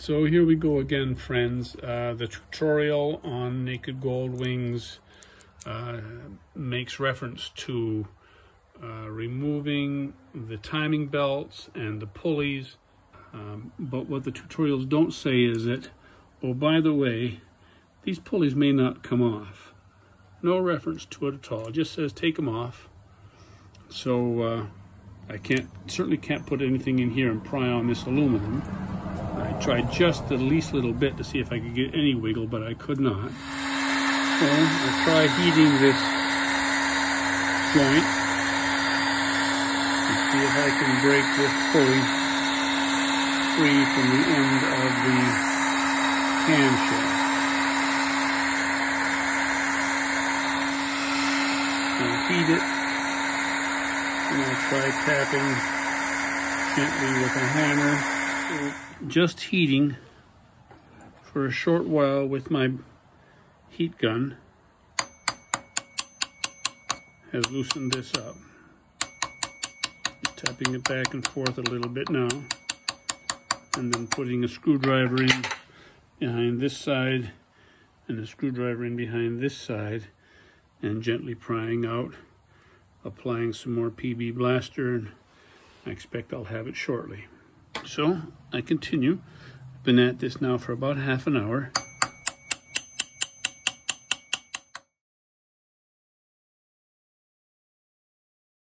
So here we go again, friends. The tutorial on Naked Goldwings makes reference to removing the timing belts and the pulleys. But what the tutorials don't say is that, oh, by the way, these pulleys may not come off. No reference to it at all. It just says take them off. So I certainly can't put anything in here and pry on this aluminum. I tried just the least little bit to see if I could get any wiggle, but I could not. So I'll try heating this joint and see if I can break this pulley free from the end of the camshaft. I'll heat it, and I'll try tapping gently with a hammer. So just heating for a short while with my heat gun has loosened this up. Just tapping it back and forth a little bit now, and then putting a screwdriver in behind this side and a screwdriver in behind this side, and gently prying out, applying some more PB Blaster, and I expect I'll have it shortly. So I continue. I've been at this now for about half an hour.